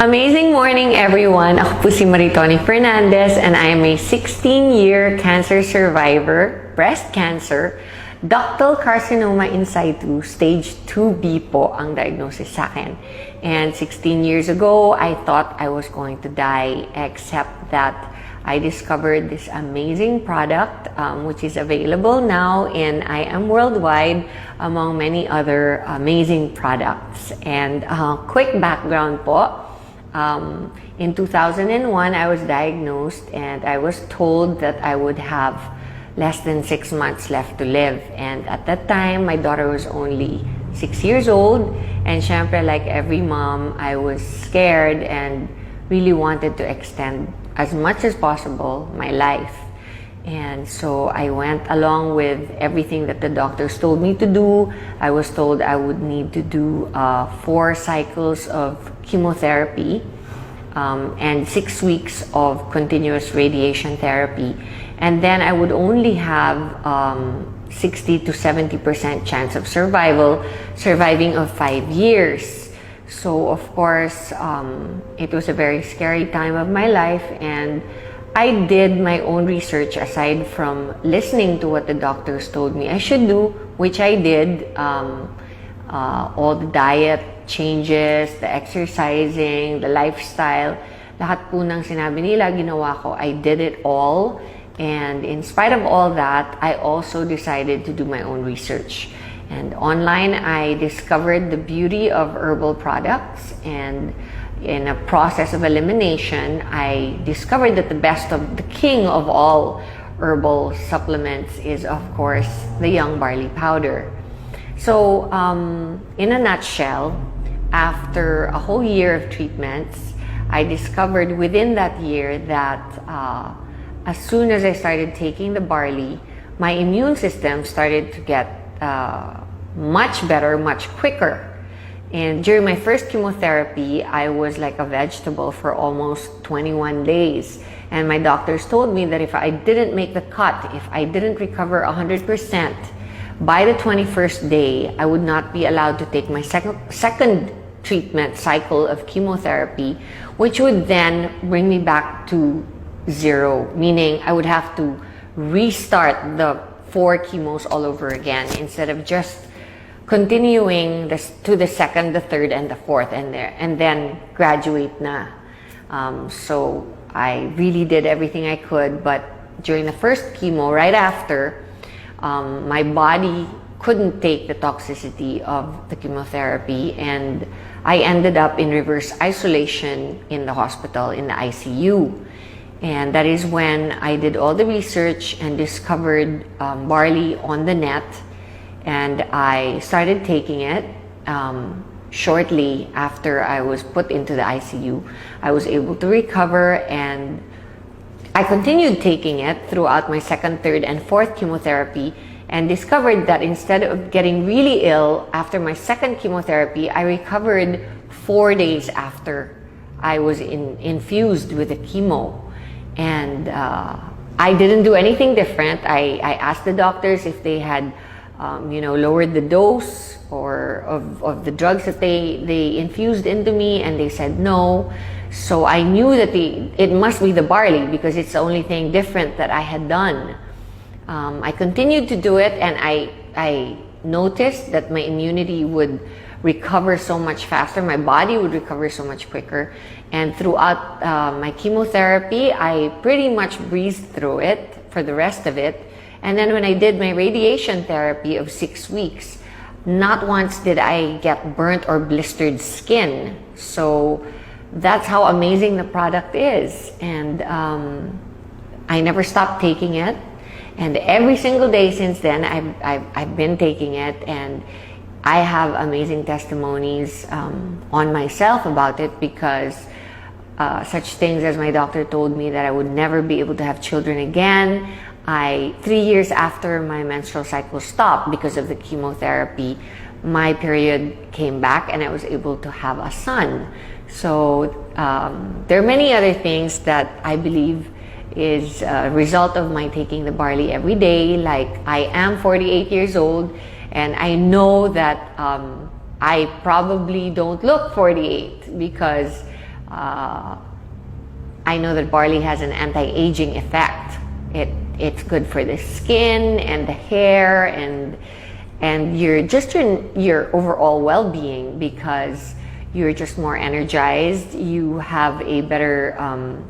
Amazing morning, everyone! Ako po si Maritoni Fernandez and I am a 16-year cancer survivor, breast cancer, ductal carcinoma in situ, stage 2B po ang diagnosis sa akin. And 16 years ago, I thought I was going to die, except that I discovered this amazing product which is available now in I Am Worldwide among many other amazing products. And quick background po, in 2001 I was diagnosed and I was told that I would have less than 6 months left to live. And at that time, my daughter was only 6 years old, and syempre, like every mom, I was scared and really wanted to extend as much as possible my life. And so I went along with everything that the doctors told me to do. I was told I would need to do 4 cycles of chemotherapy and 6 weeks of continuous radiation therapy. And then I would only have 60 to 70% chance of surviving of 5 years. So of course, it was a very scary time of my life, and I did my own research aside from listening to what the doctors told me I should do, which I did. All the diet changes, the exercising, the lifestyle, lahat po ng sinabi nila, ginawa ko. I did it all. And in spite of all that, I also decided to do my own research. And online, I discovered the beauty of herbal products, and in a process of elimination, I discovered that the king of all herbal supplements is, of course, the young barley powder. So, in a nutshell, after a whole year of treatments, I discovered within that year that as soon as I started taking the barley, my immune system started to get much better, much quicker. And during my first chemotherapy, I was like a vegetable for almost 21 days. And my doctors told me that if I didn't make the cut, if I didn't recover 100%, by the 21st day, I would not be allowed to take my second treatment cycle of chemotherapy, which would then bring me back to 0, meaning I would have to restart the 4 chemos all over again instead of just continuing to the second, the third, and the fourth, and then graduate na. So I really did everything I could, but during the first chemo, right after, my body couldn't take the toxicity of the chemotherapy, and I ended up in reverse isolation in the hospital, in the ICU. And that is when I did all the research and discovered barley on the net, and I started taking it. Shortly after I was put into the ICU, I was able to recover, and I continued taking it throughout my second, third, and fourth chemotherapy, and discovered that instead of getting really ill after my second chemotherapy, I recovered 4 days after I was infused with the chemo. And I didn't do anything different. I asked the doctors if they had lowered the dose or of the drugs that they infused into me, and they said no. So I knew that it must be the barley, because it's the only thing different that I had done. I continued to do it, and I noticed that my immunity would recover so much faster, my body would recover so much quicker. And throughout my chemotherapy, I pretty much breezed through it for the rest of it. And then when I did my radiation therapy of 6 weeks, not once did I get burnt or blistered skin. So that's how amazing the product is. And I never stopped taking it. And every single day since then, I've been taking it, and I have amazing testimonies on myself about it, because such things as my doctor told me that I would never be able to have children again. 3 years after my menstrual cycle stopped because of the chemotherapy, my period came back and I was able to have a son. So there are many other things that I believe is a result of my taking the barley every day. Like, I am 48 years old, and I know that I probably don't look 48 because I know that barley has an anti-aging effect. It's good for the skin and the hair and your overall well-being, because you're just more energized. You have a better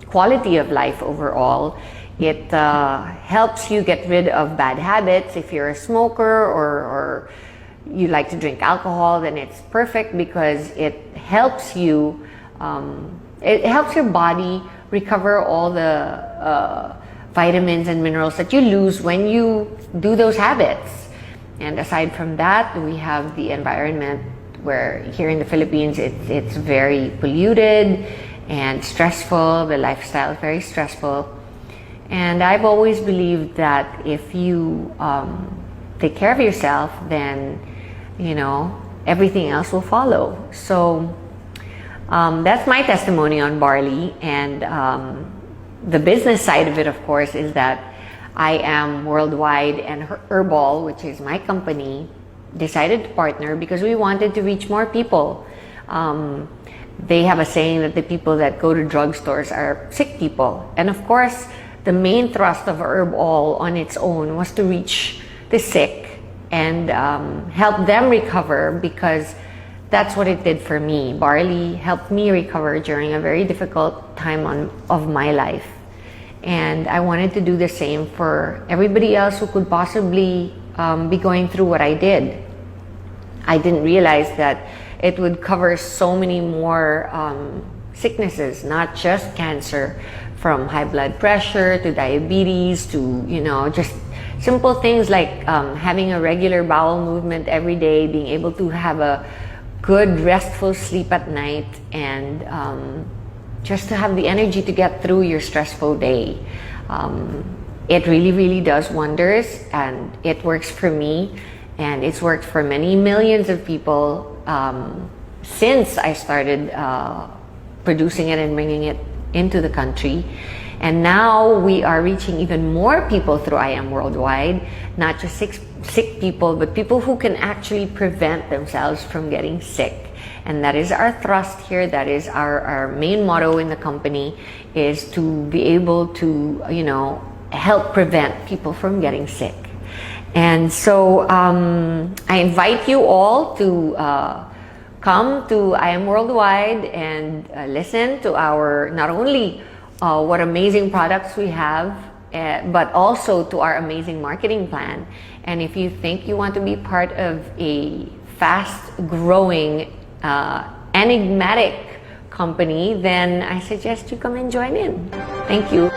quality of life overall. It helps you get rid of bad habits. If you're a smoker or you like to drink alcohol, then it's perfect because it helps you. It helps your body recover all the vitamins and minerals that you lose when you do those habits. And aside from that, we have the environment, where here in the Philippines it's very polluted and stressful. The lifestyle is very stressful. And I've always believed that if you take care of yourself, then everything else will follow. So that's my testimony on barley. And the business side of it, of course, is that I am worldwide, and Herbal, which is my company, decided to partner because we wanted to reach more people. They have a saying that the people that go to drugstores are sick people. And of course, the main thrust of Herbal on its own was to reach the sick and help them recover, because that's what it did for me. Barley helped me recover during a very difficult time of my life. And I wanted to do the same for everybody else who could possibly be going through what I did. I didn't realize that it would cover so many more sicknesses, not just cancer, from high blood pressure to diabetes to, just simple things like having a regular bowel movement every day, being able to have a good restful sleep at night, and just to have the energy to get through your stressful day. It really, really does wonders, and it works for me, and it's worked for many millions of people since I started producing it and bringing it into the country. And now we are reaching even more people through I Am Worldwide, not just sick people, but people who can actually prevent themselves from getting sick. And that is our thrust here. That is our main motto in the company, is to be able to, help prevent people from getting sick. And so I invite you all to come to I Am Worldwide and listen to our, not only what amazing products we have, but also to our amazing marketing plan. And if you think you want to be part of a fast-growing, enigmatic company, then I suggest you come and join in. Thank you.